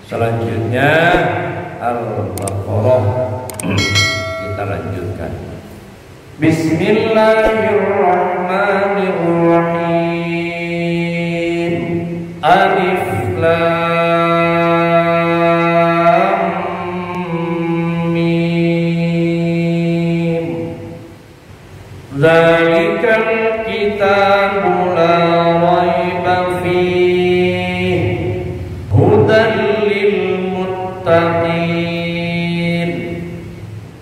Selanjutnya Al-Baqarah. Kita lanjutkan. Bismillahirrahmanirrahim. Alif Lam Mim. Zalikal kitabu la raiba fihi hudan lil muttaqin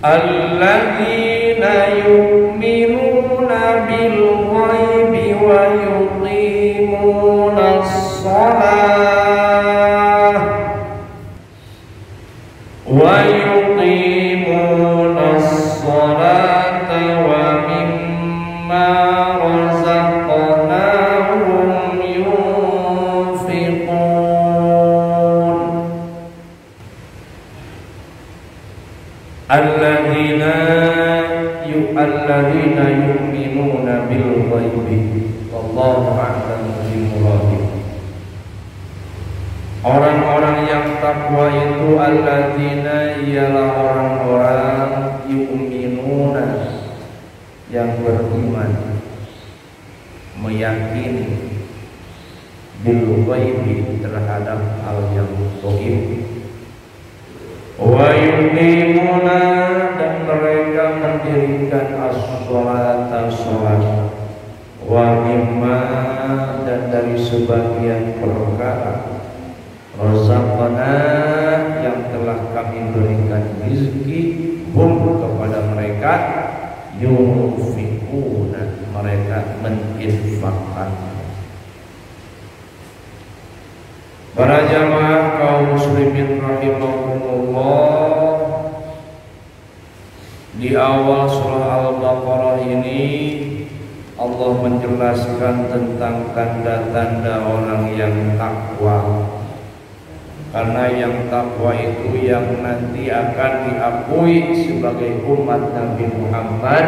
alladzina yu'minuna bil ghaibi wa yuqimunas shalah wa yuqimunas shalata wa mimma razaqnahum yunfiqun alladzina yu'minuna bil ghaibi wallahu a'lamu bimuradihi. Orang-orang yang takwa itu alladzina ialah orang-orang yu'minuna yang beriman, meyakini bil ghaibi terhadap hal yang gaib, wa yuqimuna dan mereka mendirikan as-sholata sholat, wa mimma dan dari sebagian perkara razaqna yang telah kami berikan rezeki hum kepada mereka yunfiquna mereka menginfakkan. Para jamaah kaum muslimin rahimahumullah, di awal surah Al-Baqarah ini Allah menjelaskan tentang tanda-tanda orang yang takwa. Karena yang takwa itu yang nanti akan diakui sebagai umat Nabi Muhammad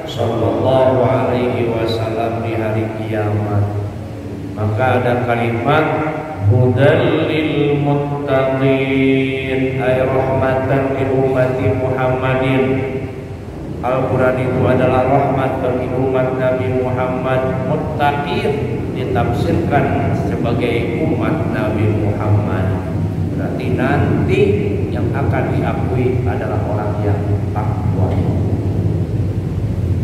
sallallahu alaihi wasallam di hari kiamat. Maka ada kalimat hudal lil muttaqin, ay rahmatan li ummati Muhammadin. Al-Quran itu adalah rahmat bagi umat Nabi Muhammad. Muttaqin ditafsirkan sebagai umat Nabi Muhammad. Berarti nanti yang akan diakui adalah orang yang takwa.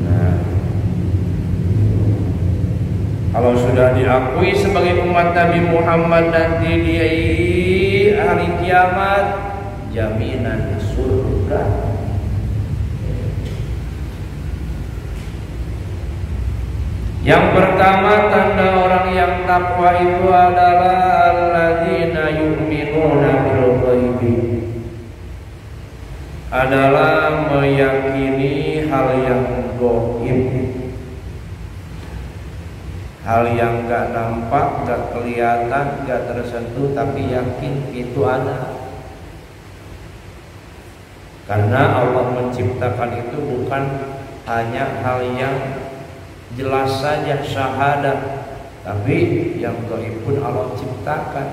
Nah, kalau sudah diakui sebagai umat Nabi Muhammad nanti di hari kiamat, jaminan surga. Yang pertama tanda orang yang takwa itu adalah alladzina yu'minuna bil ghaibi, adalah meyakini hal yang gaib, hal yang gak nampak, gak kelihatan, gak tersentuh, tapi yakin itu ada. Karena Allah menciptakan itu bukan hanya hal yang jelas saja syahadat, tapi yang gaib pun Allah ciptakan.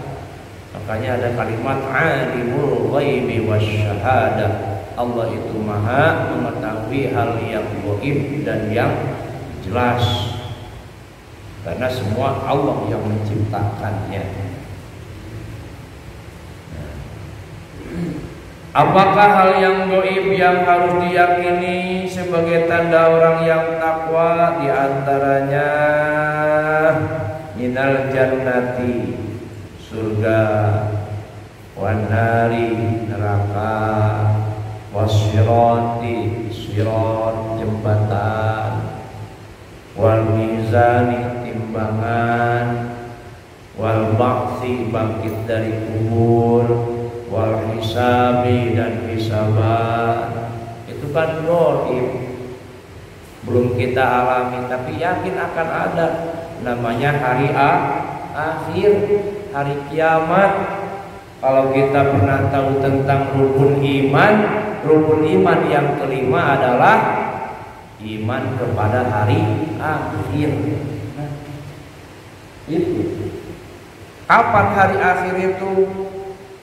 Makanya ada kalimat alimul ghaibi wasyahadah. Allah itu maha mengetahui hal yang gaib dan yang jelas, karena semua Allah yang menciptakannya. Apakah hal yang gaib yang harus diyakini sebagai tanda orang yang takwa? Di antaranya minal jannati, surga, wanari, neraka, wasyirati, sirat, jembatan, wal mizani, timbangan, wal ba'tsi, bangkit dari kubur, wal hisabi, dan hisaban. Itu kan gaib, belum kita alami tapi yakin akan ada. Namanya hari akhir, hari kiamat. Kalau kita pernah tahu tentang rukun iman yang kelima adalah iman kepada hari akhir. Nah, itu kapan hari akhir itu?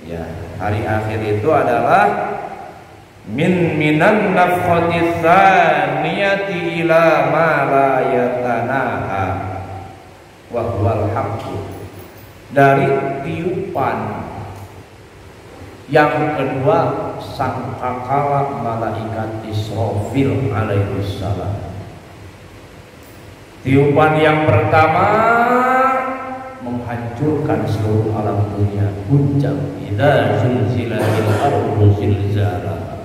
Ya, hari akhir itu adalah minan nafkhati tsaniyati ila ma la yatanaha wa huwal haqqu, dari tiupan yang kedua sangkakala malaikat Israfil alaihi salam. Tiupan yang pertama menghancurkan seluruh alam dunia, guncang idza zulzilatil ardu zilzalaha.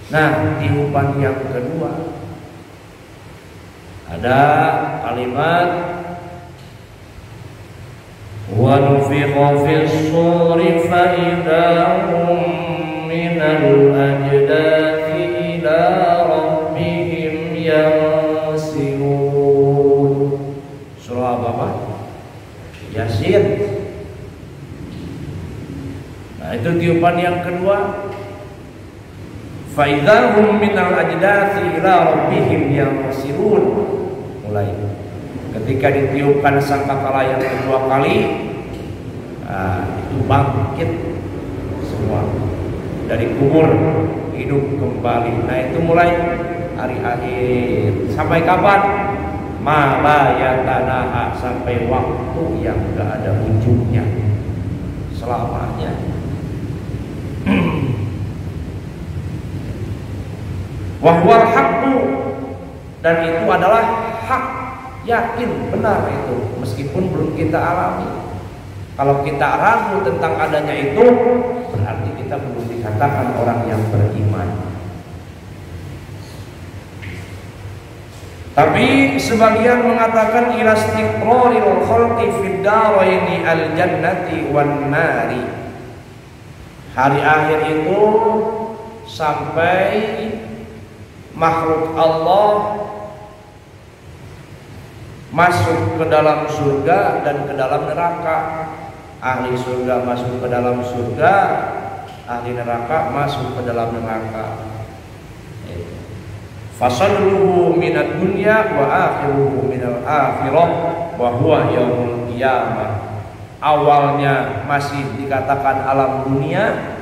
Nah, tiupan yang kedua ada kalimat wa nufikha fis suri fa idza hum minal ajdathi ila rabbihim yansilun. Surah apa? Yasin. Nah, itu tiupan yang kedua. Fa idza hum minal ajdathi ila rabbihim yansilun. Mulai ketika ditiupkan sangkakala yang kedua kali, itu bangkit semua dari kubur, hidup kembali. Nah, itu mulai hari akhir. Sampai kapan? Malayatanaha, sampai waktu yang gak ada ujungnya, selamanya. Wahwal haqqu, dan itu adalah hak, yakin benar itu, meskipun belum kita alami. Kalau kita ragu tentang adanya itu, berarti kita belum dikatakan orang yang beriman. Tapi sebagian mengatakan ila istiqraril khalqi fid daraini al jannati wan nari. Hari akhir itu sampai makhluk Allah masuk ke dalam surga dan ke dalam neraka. Ahli surga masuk ke dalam surga, ahli neraka masuk ke dalam neraka. Fasadluhu minad dunya wa akhiruhu minal akhirah wa huwa yaumul qiyamah. Awalnya masih dikatakan alam dunia,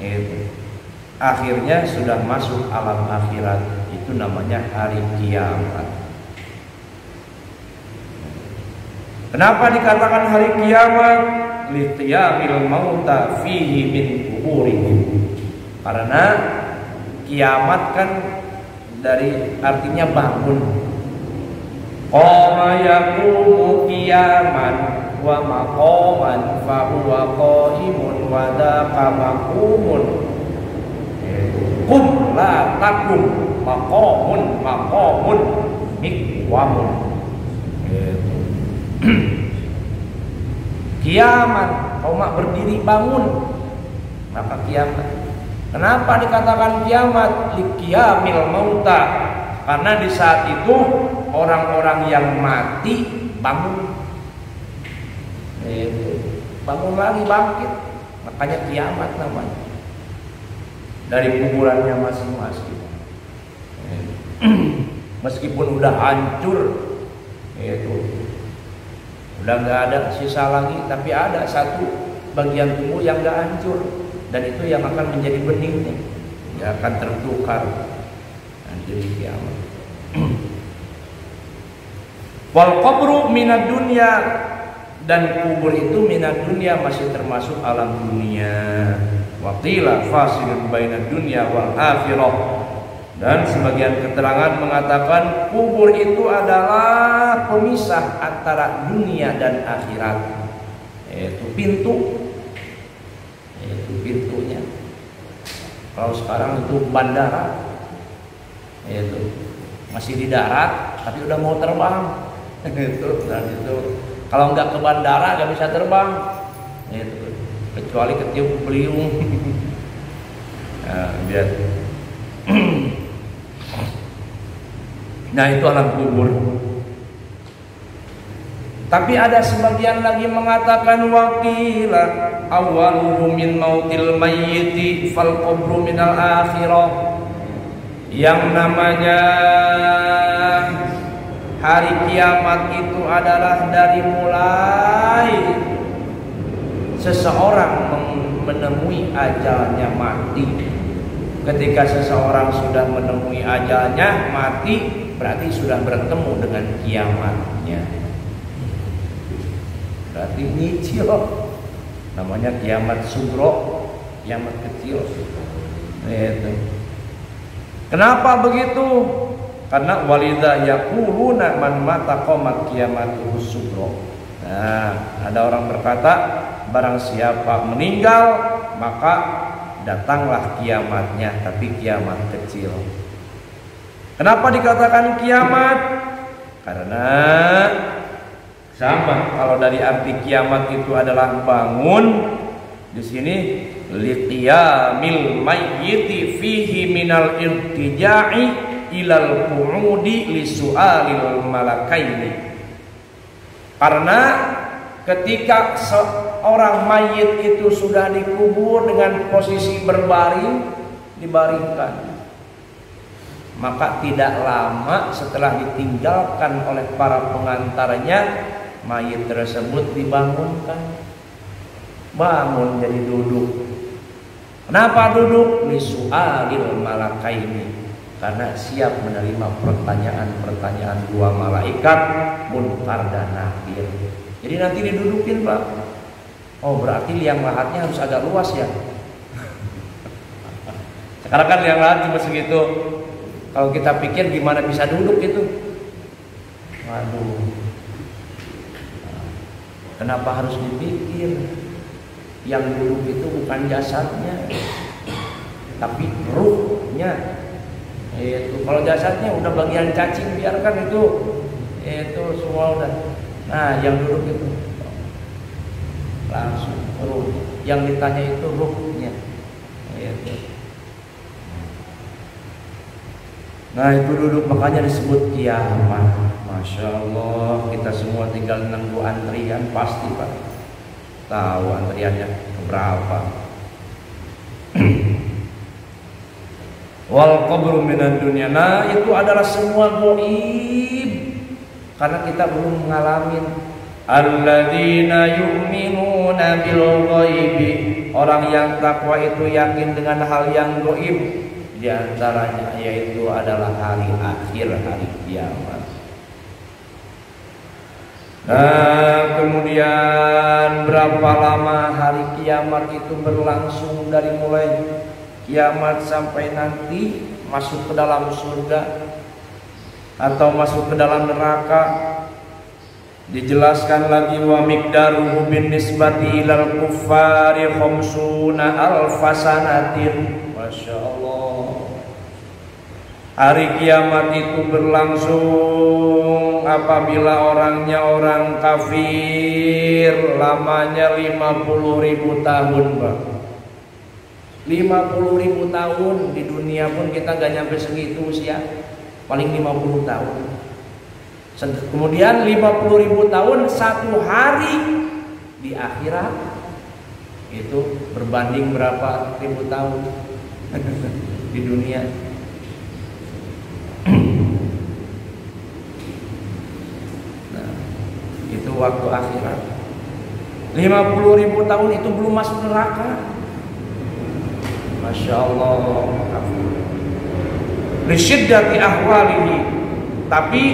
itu akhirnya sudah masuk alam akhirat, itu namanya hari kiamat. Kenapa dikatakan hari kiamat? Litiyamil mauta fihi min kuburihim. Karena kiamat kan dari artinya bangun. Qama yaqumu qiyaman wa maqaman fa huwa qaimun wa daqa maqumun. Qum la taqum maqamun miqwamun. Kiamat, qoma berdiri bangun, maka kiamat. Kenapa dikatakan kiamat? Liqiyamil mauta, karena di saat itu orang-orang yang mati bangun, bangun lagi, bangkit, makanya kiamat namanya, dari kuburannya masing-masing. Meskipun udah hancur, itu udah nggak ada sisa lagi, tapi ada satu bagian tubuh yang nggak hancur, dan itu yang akan menjadi benihnya, yang akan tertukar nanti di kiamat. Wal qabru minad dunya, dan kubur itu minad dunya, masih termasuk alam dunia. Waqila fasilun bainad dunya wal akhirah, dan sebagian keterangan mengatakan kubur itu adalah pemisah antara dunia dan akhirat. Itu pintu, itu pintunya. Kalau sekarang itu bandara, itu masih di darat tapi udah mau terbang. Itu, dan itu kalau nggak ke bandara nggak bisa terbang. Itu kecuali ketiup beliung. Nah, biar. Nah, itu alam kubur. Tapi ada sebagian lagi mengatakan waqila awwaluhu min mautil mayyiti fal qabru minal akhirah. Yang namanya hari kiamat itu adalah dari mulai seseorang menemui ajalnya mati. Ketika seseorang sudah menemui ajalnya mati, berarti sudah bertemu dengan kiamatnya. Berarti nyicil, namanya kiamat sugro, kiamat kecil. Itu. Kenapa begitu? Karena walidha yaquluna man mata qamat kiamatuhu sugro. Nah, ada orang berkata, barang siapa meninggal maka datanglah kiamatnya, tapi kiamat kecil. Kenapa dikatakan kiamat? Karena sama, kalau dari arti kiamat itu adalah bangun. Di sini liqiyamil mayyiti fihi minal irtija'i ilal qu'udi li su'alil malakaini. Karena ketika seorang mayit itu sudah dikubur dengan posisi berbaring, dibaringkan, maka tidak lama setelah ditinggalkan oleh para pengantarnya, mayit tersebut dibangunkan. Bangun jadi duduk. Kenapa duduk? Lisu'alil malakaini, karena siap menerima pertanyaan-pertanyaan dua malaikat, Munkar dan Nakir. Jadi nanti didudukin, Pak. Oh, berarti liang lahatnya harus agak luas ya. Sekarang kan liang lahat cuma segitu. Kalau kita pikir gimana bisa duduk itu? Waduh. Kenapa harus dipikir? Yang duduk itu bukan jasadnya, tapi ruhnya. Itu kalau jasadnya udah bagian cacing, biarkan itu semua udah. Nah, yang duduk itu langsung ruh. Yang ditanya itu ruhnya. Itu. Nah, itu duduk, makanya disebut kiamat. Masya Allah, kita semua tinggal nunggu antrian pasti, Pak. Tahu antriannya keberapa. Wal qabru minan dunya. Nah, itu adalah semua gaib, karena kita belum mengalami. Alladzina yu'minuna bil ghaibi. Orang yang takwa itu yakin dengan hal yang gaib. Di antaranya yaitu adalah hari akhir, hari kiamat. Nah, kemudian berapa lama hari kiamat itu berlangsung, dari mulai kiamat sampai nanti masuk ke dalam surga atau masuk ke dalam neraka. Dijelaskan lagi, wa miqdaruhu bin nisbati ilal kuffari khamsuna alfasanatin. Masya Allah. Hari kiamat itu berlangsung apabila orangnya orang kafir, lamanya 50.000 tahun, Pak. 50.000 tahun. Di dunia pun kita gak nyampe segitu usia, paling 50 tahun. Kemudian 50.000 tahun satu hari di akhirat, itu berbanding berapa ribu tahun di dunia. Nah, itu waktu akhirat. 50.000 tahun itu belum masuk neraka. Masya Allah. Lisyiddati ahwalihi. Tapi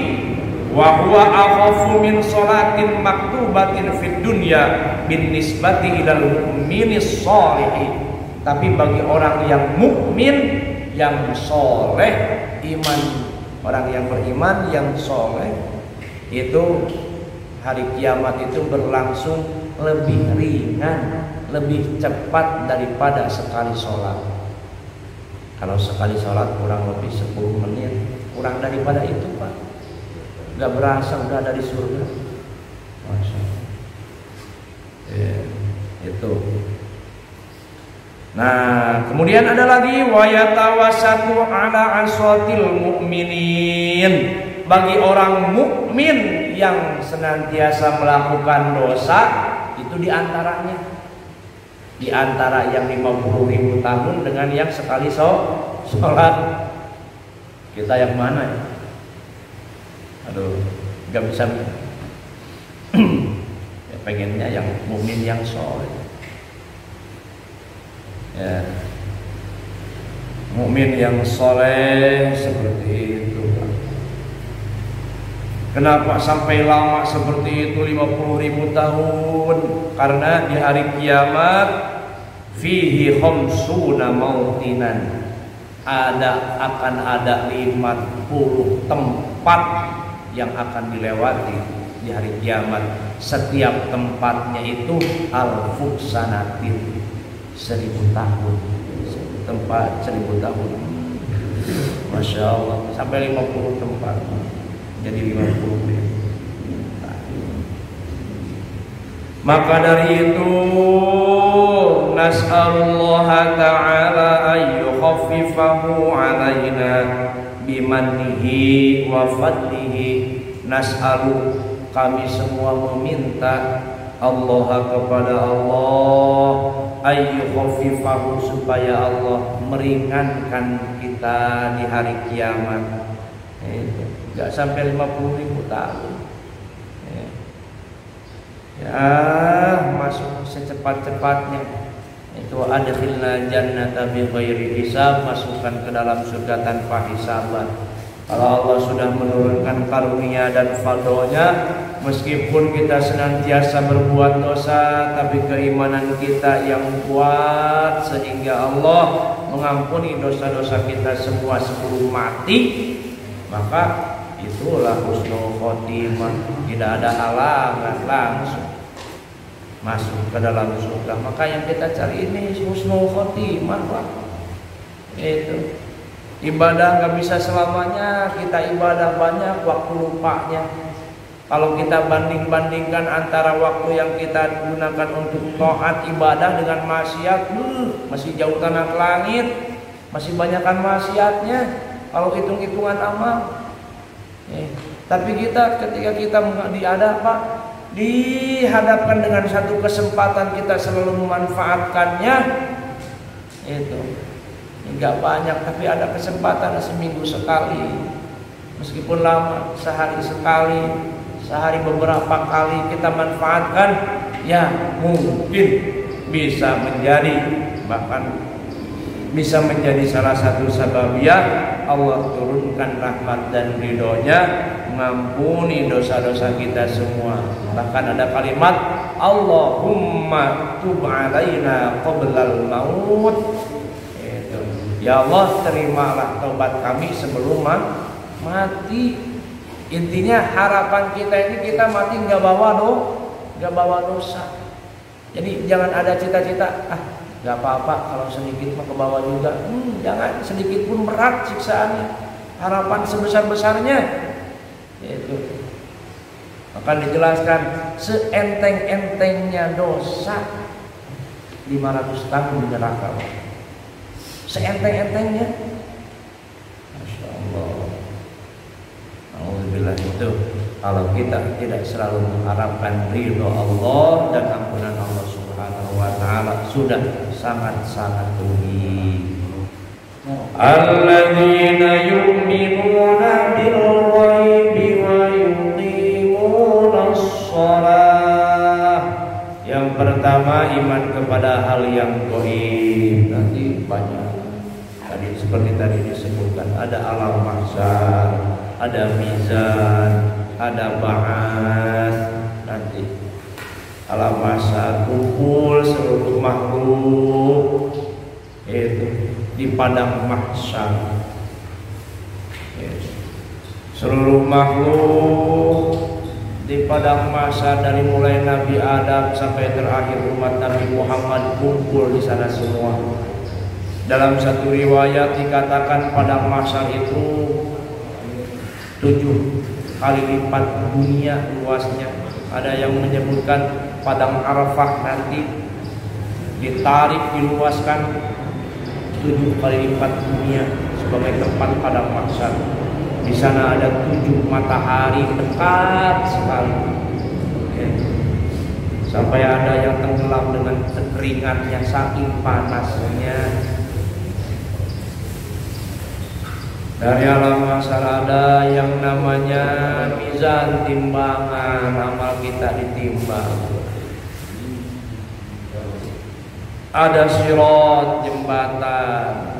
wa huwa akhafu min sholatin maktubatin fid dunya bin nisbati ilal mu'minis sholihi. Tapi bagi orang yang mukmin, yang soleh, iman, orang yang beriman, yang soleh, itu hari kiamat itu berlangsung lebih ringan, lebih cepat daripada sekali sholat. Kalau sekali sholat kurang lebih 10 menit, kurang daripada itu, Pak. Gak berasa udah ada di surga. Masya Allah. Itu. Nah, kemudian ada lagi wa yatawasatu ala asatil mu'minin. Bagi orang mukmin yang senantiasa melakukan dosa, itu diantaranya, di antara yang 50.000 tahun dengan yang sekali sholat. Kita yang mana ya? Aduh, nggak bisa. Ya, pengennya yang mukmin yang soleh. Ya, mukmin yang soleh seperti itu. Kenapa sampai lama seperti itu 50.000 tahun? Karena di hari kiamat fihi khamsuna mautinan. Akan ada 50 tempat yang akan dilewati di hari kiamat. Setiap tempatnya itu alfuk sanatin, 1000 tahun. Tempat 1000 tahun. Masya Allah, sampai 50 tempat. Jadi 50. Maka dari itu nas'alullah ta'ala ayyukhaffifahu alaina bimannihi wa fadlihi. Nas'alu, kami semua meminta Allah kepada Allah ayyukhaffifahu, supaya Allah meringankan kita di hari kiamat. Enggak sampai 50.000 tahun. Ya, masuk secepat-cepatnya. Itu adkhilna jannata bi ghairi hisab, masukkan ke dalam surga tanpa hisaban. Kalau Allah sudah menurunkan karunia dan fadl-Nya, meskipun kita senantiasa berbuat dosa, tapi keimanan kita yang kuat sehingga Allah mengampuni dosa-dosa kita semua sebelum mati, maka itulah husnul khotimah. Tidak ada halangan, langsung masuk ke dalam surga. Maka yang kita cari ini husnul khotimah, Pak. Itu ibadah nggak bisa selamanya. Kita ibadah banyak, waktu lupanya. Kalau kita banding-bandingkan antara waktu yang kita gunakan untuk taat ibadah dengan maksiat, masih jauh tanah ke langit, masih banyakkan maksiatnya kalau hitung-hitungan amal. Tapi kita ketika kita dihadapkan dengan satu kesempatan, kita selalu memanfaatkannya. Itu enggak banyak, tapi ada kesempatan seminggu sekali, meskipun lama, sehari sekali, sehari beberapa kali kita manfaatkan, ya mungkin bisa menjadi, bahkan bisa menjadi salah satu sababiyah Allah turunkan rahmat dan ridhonya, mengampuni dosa-dosa kita semua. Bahkan ada kalimat Allahumma tub alaina qoblal maut. Itu. Ya Allah, terimalah taubat kami sebelum mati. Intinya harapan kita ini kita mati nggak bawa dosa. Jadi jangan ada cita-cita, gak apa-apa kalau sedikit mah ke bawah juga. Jangan, sedikit pun berat siksaannya. Harapan sebesar-besarnya itu. Akan dijelaskan seenteng-entengnya dosa 500 tahun di neraka. Seenteng-entengnya. Masya Allah. Alhamdulillah. Itu kalau kita tidak selalu mengharapkan ridho Allah dan ampunan Allah Subhanahu wa ta'ala, sudah sangat-sangat rugi. Alladzina yu'minuna bil ghaibi wa yuqimunas shalah. Yang pertama, iman kepada hal yang gaib. Nanti banyak. Tadi seperti tadi disebutkan, ada alam mahsyar, ada mizan, ada ba'ats. Nanti alam mahsyar, kumpul seluruh makhluk itu di padang mahsyar. Seluruh makhluk di padang mahsyar, dari mulai Nabi Adam sampai terakhir umat Nabi Muhammad, kumpul di sana semua. Dalam satu riwayat dikatakan padang mahsyar itu 7 kali lipat dunia luasnya. Ada yang menyebutkan padang Arafah nanti ditarik, diluaskan 7 kali lipat dunia sebagai tempat padang mahsyar. Di sana ada 7 matahari dekat sekali, sampai ada yang tenggelam dengan keringatnya saking panasnya. Dari alam mahsyar ada yang namanya mizan, timbangan, amal kita ditimbang. Ada sirat, jembatan.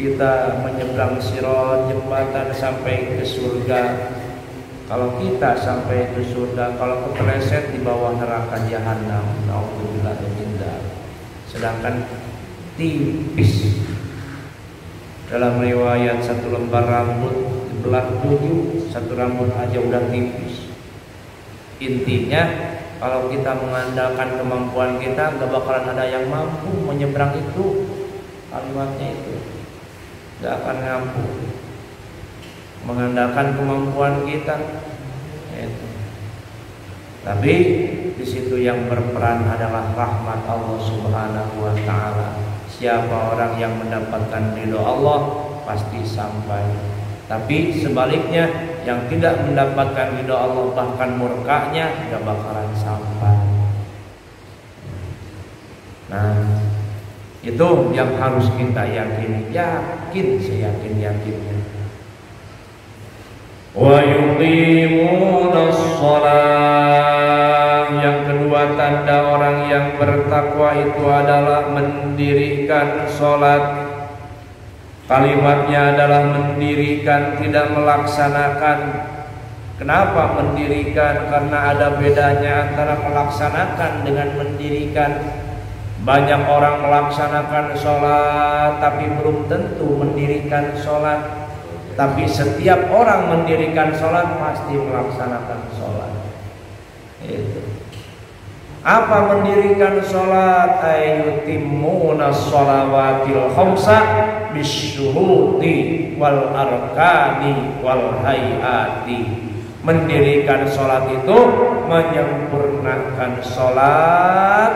Kita menyeberang sirat, jembatan sampai ke surga. Kalau kita sampai ke surga, kalau kepleset di bawah neraka jahanam, naudzubillah min dzalik. Sedangkan tipis. Dalam riwayat satu lembar rambut dibelah 7, satu rambut aja udah tipis. Intinya kalau kita mengandalkan kemampuan kita, gak bakalan ada yang mampu menyeberang itu. Kalimatnya itu gak akan mampu. Mengandalkan kemampuan kita itu. Tapi di situ yang berperan adalah rahmat Allah Subhanahu wa taala. Siapa orang yang mendapatkan ridho Allah pasti sampai. Tapi sebaliknya yang tidak mendapatkan ridho Allah bahkan murkanya tidak bakalan sampai. Nah, itu yang harus kita yakini. Yakin, seyakin-yakinnya. Wa yuqimunas shalah. Yang kedua tanda orang yang bertakwa itu adalah mendirikan sholat. Kalimatnya adalah mendirikan, tidak melaksanakan. Kenapa mendirikan? Karena ada bedanya antara melaksanakan dengan mendirikan. Banyak orang melaksanakan sholat tapi belum tentu mendirikan sholat. Tapi setiap orang mendirikan sholat pasti melaksanakan sholat. Itu. Apa mendirikan sholat? Ayyutimuna sholawatil khamsa bisyuruti wal arkani wal hayati. Mendirikan sholat itu menyempurnakan sholat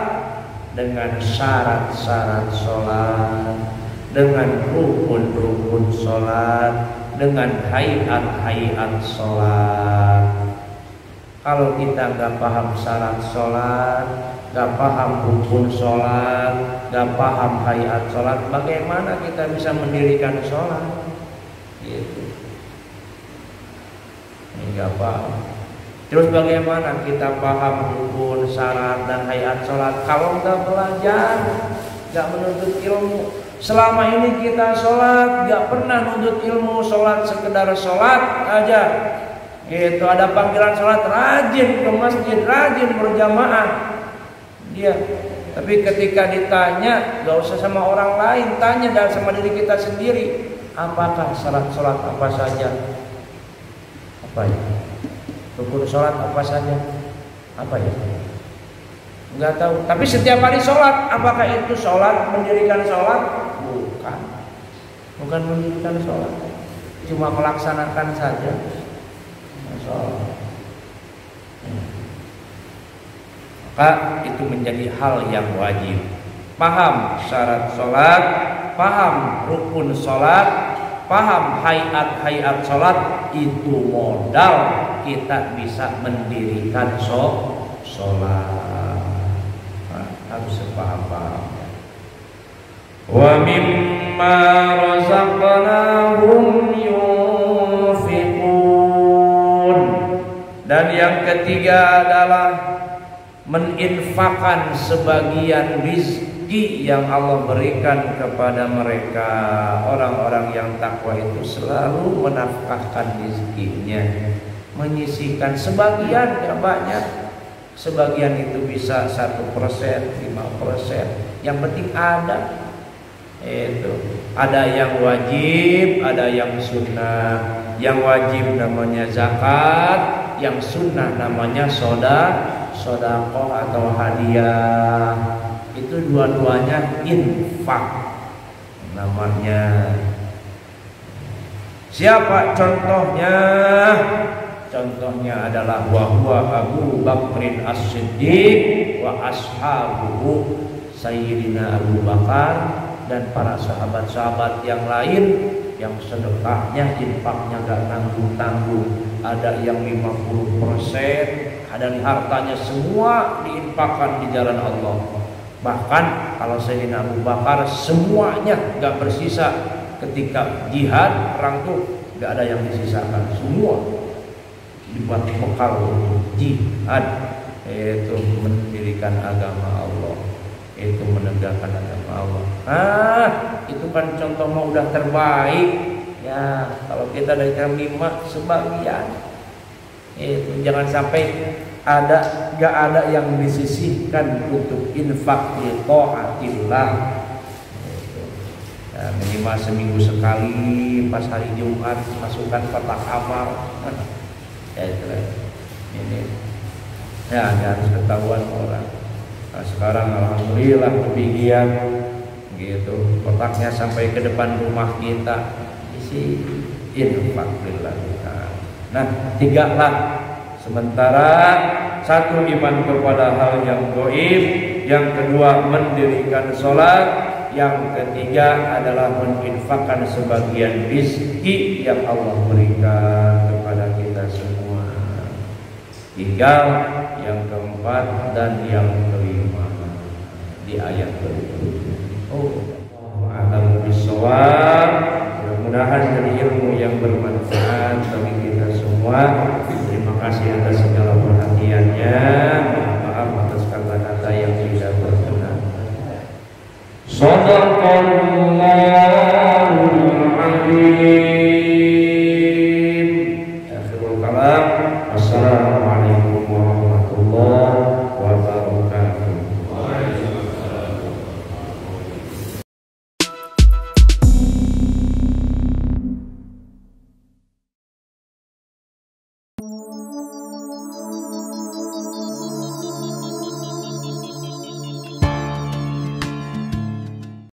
dengan syarat-syarat sholat, dengan rukun-rukun sholat, dengan hayat-hayat sholat. Kalau kita gak paham syarat sholat, gak paham rukun sholat, gak paham hayat sholat, bagaimana kita bisa mendirikan sholat? Gitu. Ini gak paham. Terus bagaimana kita paham rukun, syarat, dan hayat sholat kalau gak belajar, gak menuntut ilmu? Selama ini kita sholat gak pernah menuntut ilmu, sholat sekedar sholat aja. Itu ada panggilan sholat, rajin ke masjid, rajin berjamaah dia. Tapi ketika ditanya, gak usah sama orang lain, tanya dan sama diri kita sendiri, apakah syarat sholat apa saja? Apa ya? Rukun sholat apa saja? Apa ya? Enggak tahu. Tapi setiap kali sholat, apakah itu sholat, mendirikan sholat? Bukan. Bukan mendirikan sholat, cuma melaksanakan saja. Maka itu menjadi hal yang wajib. Paham syarat sholat, paham rukun sholat, paham hayat-hayat sholat, itu modal kita bisa mendirikan sholat. Nah, harus sepaham-paham. Wa mimma razaqnahum yunfiqun. Dan yang ketiga adalah meninfakkan sebagian rizki yang Allah berikan kepada mereka. Orang-orang yang takwa itu selalu menafkahkan rizkinya, menyisihkan sebagian, gak banyak. Sebagian itu bisa 1%, 5%, yang penting ada. Itu ada yang wajib, ada yang sunnah. Yang wajib namanya zakat, yang sunnah namanya sedekah atau hadiah. Itu dua-duanya infak namanya. Siapa contohnya? Contohnya adalah wahwa Abu Bakrin As-Siddiq wa ashabuhu, Sayyidina Abu Bakar dan para sahabat-sahabat yang lain yang sedekahnya, infaknya gak tanggung-tanggung. Ada yang 50%, ada yang hartanya semua diinfakkan di jalan Allah. Bahkan kalau Sayyidina Abu Bakar semuanya gak bersisa, ketika jihad perang tuh nggak ada yang disisakan, semua dibuat bekal untuk jihad, yaitu mendirikan agama Allah, itu menegakkan agama Allah. Itu kan contoh mah udah terbaik ya. Kalau kita dari kami mah sebagian, itu jangan sampai gak ada yang disisihkan untuk infak di taatillah. Ya, minimal seminggu sekali pas hari Jumat masukkan kotak amal. Ya itu ini ya harus ketahuan orang. Nah, sekarang alhamdulillah kebagian gitu, kotaknya sampai ke depan rumah kita isi infak lillah. Nah, 3 lah. Sementara 1 iman kepada hal yang gaib, yang kedua mendirikan sholat, yang ketiga adalah menginfakkan sebagian rezeki yang Allah berikan kepada kita semua. Tinggal yang keempat dan yang kelima di ayat berikutnya. A'lamu bis-shawab. Mudah-mudahan dari ilmu yang bermanfaat bagi kita semua. Terima kasih atas segala perhatiannya. Maaf atas kata-kata yang tidak berkenan. Shadaqallahu